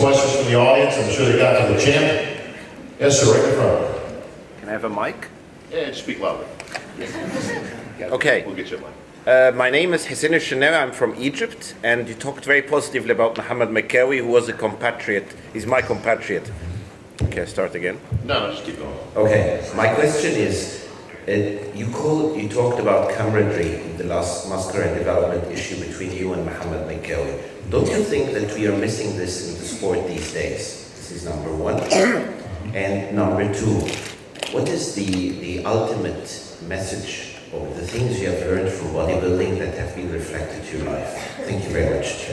questions from the audience. I'm sure they got to the champ. Yes, sir, right in front. Can I have a mic? Yeah, speak loudly. Okay. We'll get you a mic. My name is Haney I'm from Egypt, and you talked very positively about Muhammad Makawi, who was a compatriot. He's my compatriot. Okay, start again. No, just keep going. Okay, my question is, you talked about camaraderie in the last Muscular development issue between you and Muhammad Makawi. Don't you think that we are missing this in the sport these days? This is number one. And number two, what is the ultimate message or the things you have learned from bodybuilding that have been reflected to your life? Thank you very much.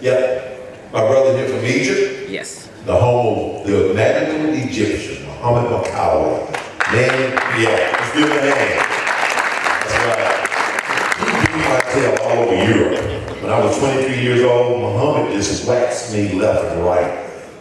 Yeah, my brother here from Egypt. Yes. The home of the magical Egyptian, Muhammad Makawi. Man, yeah, let's give him a hand. That's right. He beat my tail all over Europe. When I was 23 years old, Muhammad just waxed me left and right.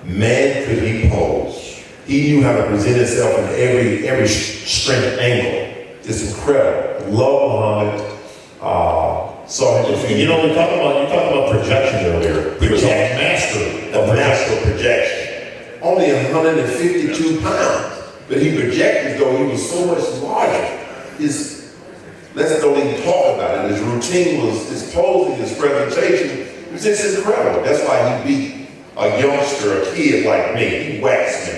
Man, could he pose. He knew how to present himself in every strength angle. It's incredible. Love Muhammad. Saw him. You know, you talked about projection earlier. He was a master of projection. Only 152 pounds. But he projected as though he was so much larger. Let's don't even talk about it. His routine was, his posing, his presentation, it was just incredible. That's why he beat a youngster, a kid like me. He waxed me.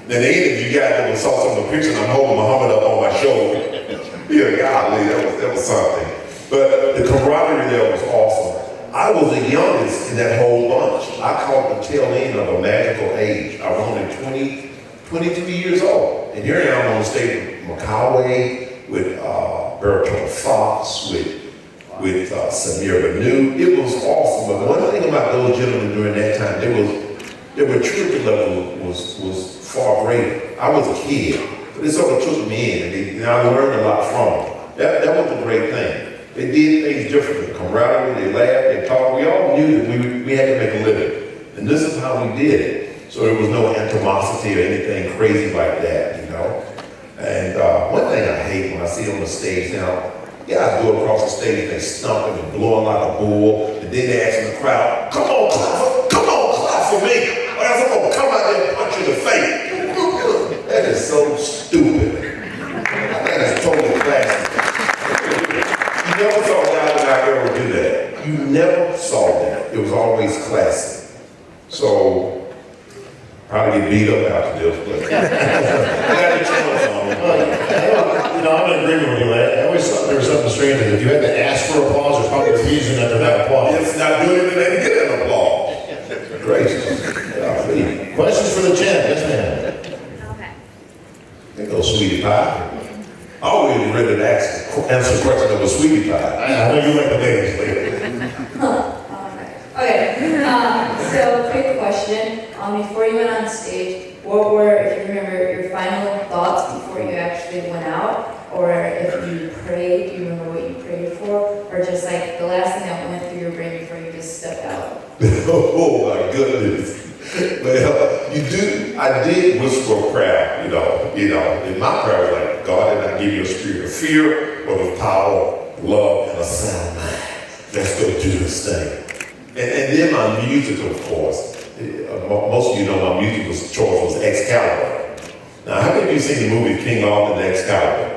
Then the interview guy that saw some of the pictures, I'm holding Muhammad up on my shoulder. Yeah, golly, that was something. But the camaraderie there was awesome. I was the youngest in that whole bunch. I caught the tail end of a magical age. I was only 23 years old. And here I am on stage with Makawi, with Bertrand Fox, with Samir Banu. It was awesome. But one thing about those gentlemen during that time, their maturity level was far greater. I was a kid, but it sort of took me in, and I learned a lot from them. That was a great thing. They did things differently. Camaraderie, they laughed, they talked. We all knew that we had to make a living. And this is how we did it. So there was no animosity or anything crazy like that, you know? And one thing I hate when I see on the stage now, guys go across the stage, they stomping and blowing like a bull, and then they asking the crowd, come on, clap for me. Or else I'm gonna come out there and punch you in the face. That is so stupid. That is totally classic. You never saw a guy like ever do that. You never saw that. It was always classic. So, probably get beat up after this, but I got a chance on it. You know, I'm in agreement with you, man. I always thought there was something strange that if you had to ask for applause, there's probably a reason that they're not applauding. It's not doing it, they didn't get an applause. Gracious. Questions for the champ, yes ma'am. Okay. There goes Sweetie Pie. I always ready to answer a question that was Sweetie Pie. I know you like the ladies later. Okay, so quick question. Before you went on stage, what were, if you remember, your final thoughts before you actually went out? Or if you prayed, do you remember what you prayed for? Or just like the last thing that went through your brain before you just stepped out? Oh my goodness. Well, I did whisper a prayer, you know, and my prayer was like, God did not give you a spirit of fear, but of power, love, and a sound mind. Let's go do this thing. And then my music, of course. Most of you know my musical choice was Excalibur. Now, how many of you seen the movie King Arthur and Excalibur?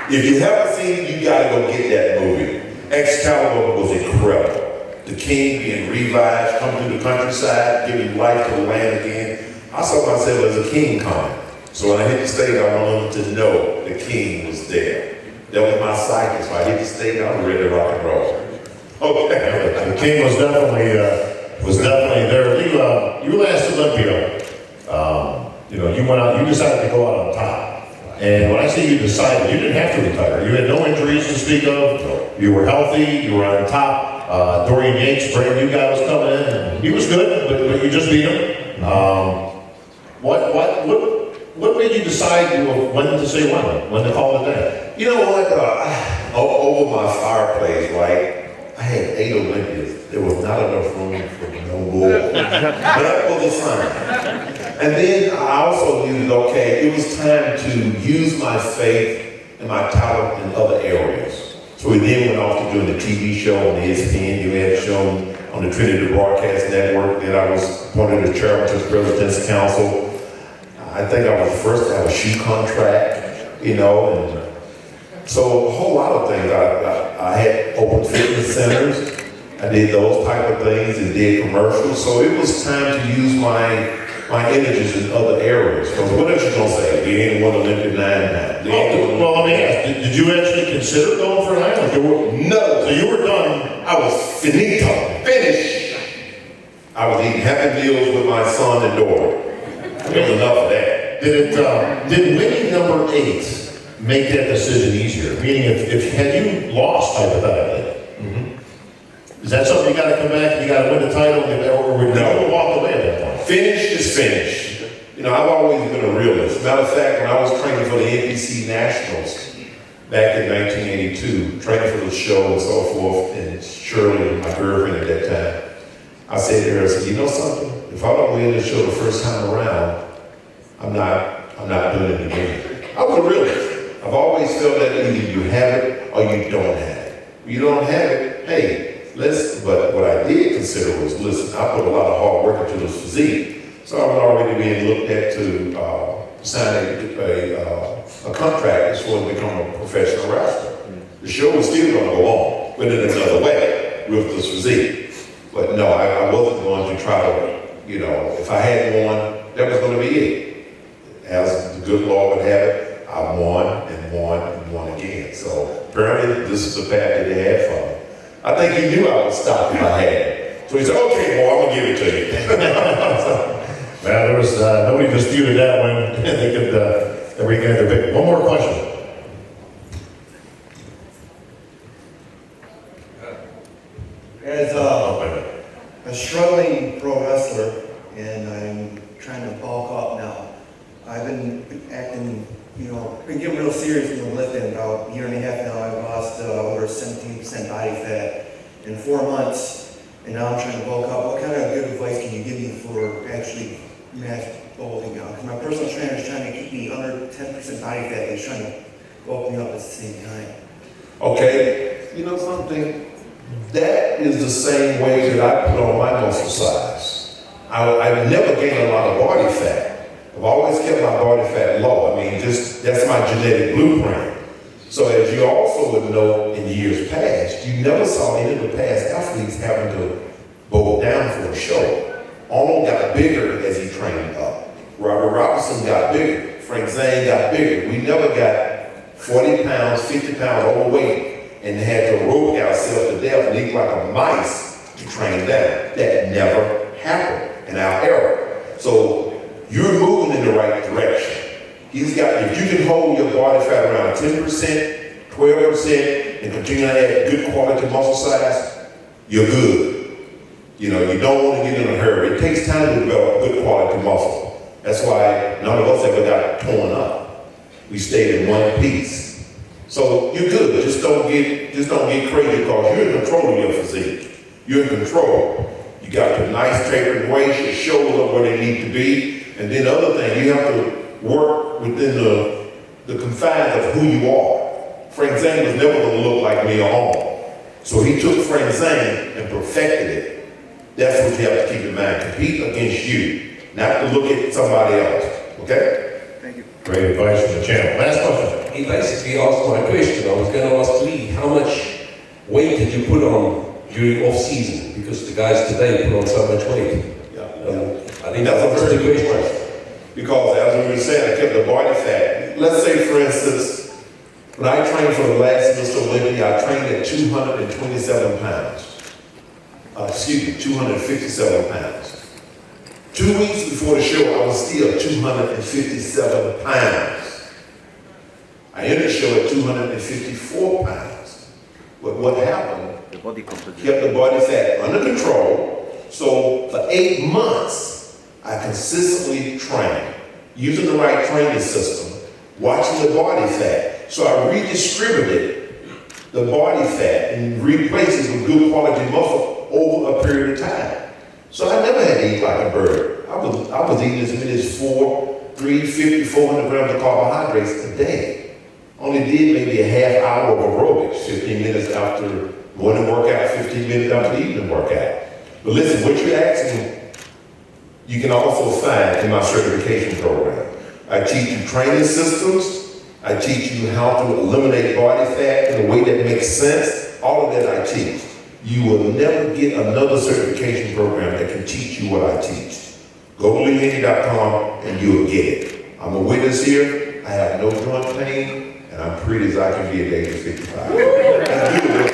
If you haven't seen it, you gotta go get that movie. Excalibur was incredible. The king being revived, coming through the countryside, giving life to the land again. I saw myself as a king coming. So when I hit the stage, I wanted them to know the king was there. That was my psyche. So I hit the stage, I was ready to rock and roll. Okay. The king was definitely there. You last Olympia, you know, you went out, you decided to go out on top. And when I say you decided, you didn't have to retire. You had no injuries to speak of. You were healthy, you were on top. Dorian Yates, brand new guy, was coming in, and he was good, but you just beat him. What made you decide when to say when to call it that? You know what? Over my fireplace, right? I had 8 Olympians. There was not enough room for no more. That was a sign. And then I also knew that, okay, it was time to use my faith and my talent in other areas. So we then went off to doing the TV show on ESPN. You had shown on the Trinity Broadcast Network. Then I was appointed as chairman to the President's Council. I think I was the first to have a shoe contract, you know, and so a whole lot of things. I had open fitness centers. I did those type of things and did commercials. So it was time to use my energies in other areas. Because what else you gonna say? You ain't won Olympic 9 times. Well, let me ask, did you actually consider going for 9? Like No. So you were done. I was finito, finished. I was eating Happy Meals with my son and daughter. There was enough of that. Did winning number 8 make that decision easier? Meaning, if had you lost hypothetically, is that something you got to come back? You got to win the title, or would you walk away at that point? Finished is finished. You know, I've always been a realist. Matter of fact, when I was training for the NBC Nationals back in 1982, training for the show and so forth, and Shirley, my girlfriend at that time, I said to her, I said, you know something? If I don't win this show the first time around, I'm not doing it again. I was a realist. I've always felt that either you have it or you don't have it. If you don't have it, hey, but what I did consider was, listen, I put a lot of hard work into this physique, so I was already being looked at to sign a contract as far as becoming a professional wrestler. The show was still going to go on, but in another way with this physique. But no, I wasn't going to try to, you know, if I had won, that was going to be it. As the good Lord would have it, I won and won and won again. So apparently this is the path that they had for me. I think he knew I would stop if I had it. So he said, okay, boy, I'm gonna give it to you. Well, there was, nobody disputed that one. They could, every guy their pick. One more question. As a struggling pro wrestler, and I'm trying to bulk up now, I've been acting, you know, been getting real serious with lifting. About a year and a half now, I've lost over 17% body fat in 4 months, and now I'm trying to bulk up. What kind of good advice can you give me for actually mass bulking out? Because my personal trainer is trying to keep me under 10% body fat. He's trying to bulk me up at the same time. Okay, you know something? That is the same way that I put on my muscle size. I've never gained a lot of body fat. I've always kept my body fat low. I mean, that's my genetic blueprint. So as you also would know in years past, you never saw any of the past athletes having to bulk down for a show. Arnold got bigger as he trained up. Robert Robinson got bigger. Frank Zane got bigger. We never got 40 pounds, 50 pounds overweight and had to rope ourselves to death and eat like a mice to train down. That never happened in our era. So you're moving in the right direction. He's got, if you can hold your body fat around 10%, 12%, and continue to add good quality muscle size, you're good. You know, you don't want to get in a hurry. It takes time to develop good quality muscle. That's why none of us ever got torn up. We stayed in one piece. So you're good. Just don't get crazy because you're in control of your physique. You're in control. You got your nice tapering waist, your shoulders are where they need to be. And then the other thing, you have to work within the confines of who you are. Frank Zane was never going to look like me or Arnold. So he took Frank Zane and perfected it. That's what you have to keep in mind. Compete against you, not to look at somebody else. Okay? Thank you. Great advice from the channel. Last question. He basically asked my question. I was going to ask Lee, how much weight did you put on during off-season? Because the guys today put on so much weight. I think That's a very good question. question. Because as we were saying, I kept the body fat. Let's say, for instance, when I trained for the last Mr. Olympia, I trained at 227 pounds. 257 pounds. 2 weeks before the show, I was still 257 pounds. I ended the show at 254 pounds. But what happened? The body composition. Kept the body fat under control. So for 8 months, I consistently trained, using the right training system, watching the body fat. So I redistributed the body fat and replaced it with good quality muscle over a period of time. So I never had to eat like a bird. I was eating as many as 350, 400 grams of carbohydrates a day. Only did maybe a half hour of aerobics, 15 minutes after morning workout, 15 minutes after the evening workout. But listen, what you're asking, you can also find in my certification program. I teach you training systems. I teach you how to eliminate body fat in a way that makes sense. All of that I teach. You will never get another certification program that can teach you what I teach. Go to Haney.com and you'll get it. I'm a witness here. I have no joint pain, and I'm pretty as I can be at the age of 55. Let's do it.